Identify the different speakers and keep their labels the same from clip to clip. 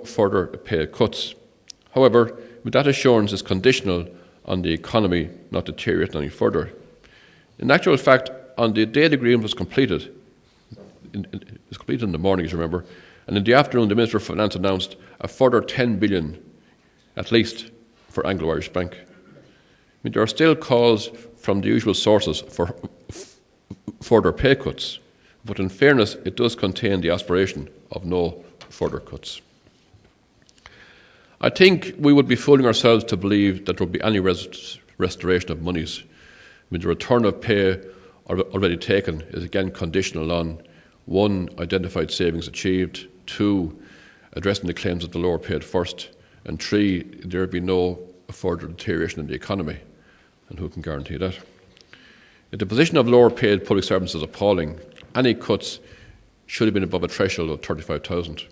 Speaker 1: further pay cuts. However, that assurance is conditional on the economy not deteriorating any further. In actual fact, on the day the agreement was completed, it was completed in the morning, as you remember, and in the afternoon the Minister of Finance announced a further 10 billion, at least, for Anglo-Irish Bank. There are still calls from the usual sources for further pay cuts, but in fairness, it does contain the aspiration of no further cuts. I think we would be fooling ourselves to believe that there will be any restoration of monies. The return of pay already taken is again conditional on 1, identified savings achieved, 2, addressing the claims of the lower paid first, and 3, there be no further deterioration in the economy. And who can guarantee that? If the position of lower paid public servants is appalling, any cuts should have been above a threshold of 35,000.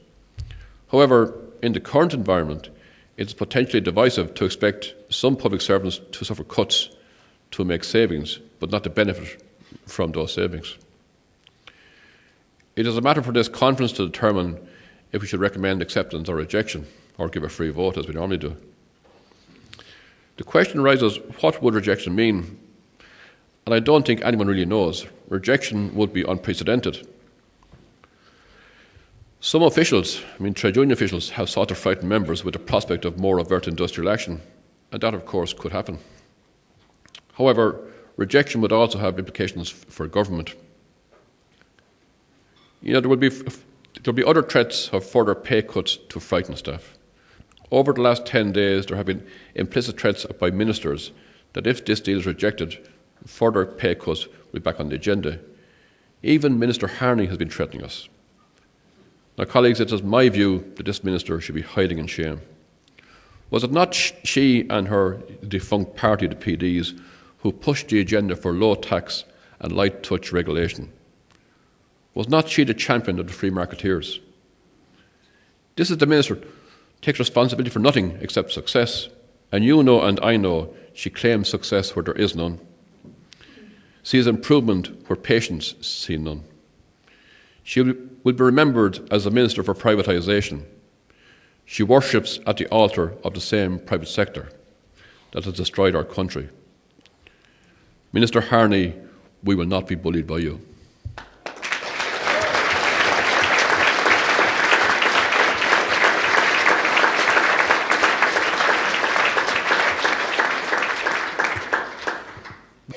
Speaker 1: However, in the current environment, it is potentially divisive to expect some public servants to suffer cuts to make savings, but not to benefit from those savings. It is a matter for this conference to determine if we should recommend acceptance or rejection, or give a free vote as we normally do. The question arises, what would rejection mean? And I don't think anyone really knows. Rejection would be unprecedented. Some officials, trade union officials, have sought to frighten members with the prospect of more overt industrial action, and that, of course, could happen. However, rejection would also have implications for government. There will be other threats of further pay cuts to frighten staff. Over the last 10 days, there have been implicit threats by ministers that if this deal is rejected, further pay cuts will be back on the agenda. Even Minister Harney has been threatening us. Now, colleagues, it is my view that this minister should be hiding in shame. Was it not she and her defunct party, the PDs, who pushed the agenda for low tax and light touch regulation? Was not she the champion of the free marketeers? This is the minister who takes responsibility for nothing except success, and you know and I know she claims success where there is none. Sees improvement where patients see none. She will be remembered as a minister for privatisation. She worships at the altar of the same private sector that has destroyed our country. Minister Harney, we will not be bullied by you.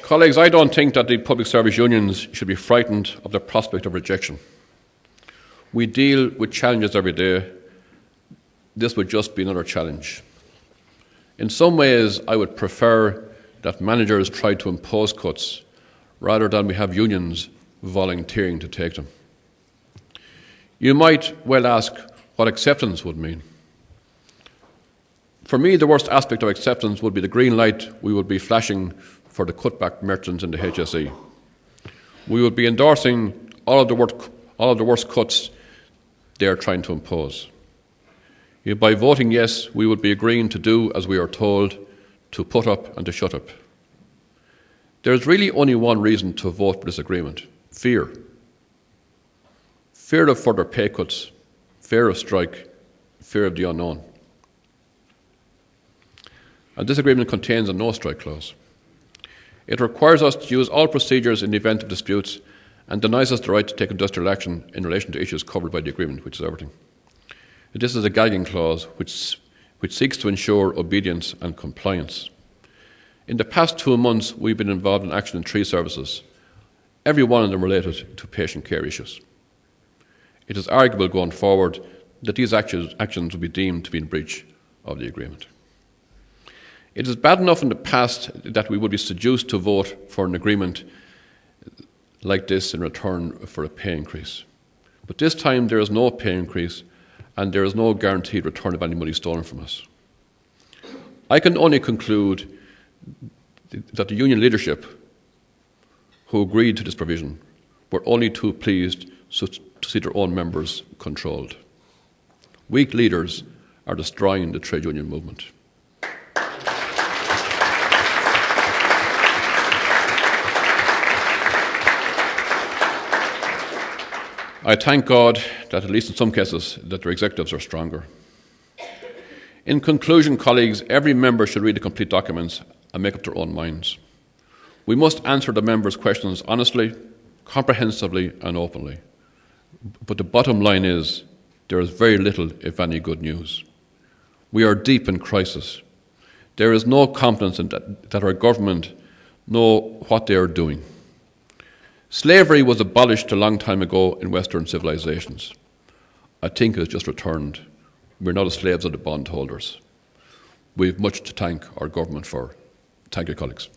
Speaker 1: Colleagues, I don't think that the public service unions should be frightened of the prospect of rejection. We deal with challenges every day. This would just be another challenge. In some ways, I would prefer that managers try to impose cuts rather than we have unions volunteering to take them. You might well ask what acceptance would mean. For me, the worst aspect of acceptance would be the green light we would be flashing for the cutback merchants in the HSE. We would be endorsing all of the worst cuts they are trying to impose. By voting yes, we would be agreeing to do as we are told, to put up and to shut up. There is really only one reason to vote for this agreement: fear. Fear of further pay cuts, fear of strike, fear of the unknown. And this agreement contains a no-strike clause. It requires us to use all procedures in the event of disputes and denies us the right to take industrial action in relation to issues covered by the agreement, which is everything. This is a gagging clause which seeks to ensure obedience and compliance. In the past 2 months, we've been involved in action in 3 services, every one of them related to patient care issues. It is arguable going forward that these actions will be deemed to be in breach of the agreement. It is bad enough in the past that we would be seduced to vote for an agreement like this in return for a pay increase. But this time there is no pay increase and there is no guaranteed return of any money stolen from us. I can only conclude that the union leadership who agreed to this provision were only too pleased to see their own members controlled. Weak leaders are destroying the trade union movement. I thank God that, at least in some cases, that their executives are stronger. In conclusion, colleagues, every member should read the complete documents and make up their own minds. We must answer the members' questions honestly, comprehensively and openly. But the bottom line is there is very little, if any, good news. We are deep in crisis. There is no confidence in that our government know what they are doing. Slavery was abolished a long time ago in Western civilizations. I think it has just returned. We're now the slaves of the bondholders. We have much to thank our government for. Thank you, colleagues.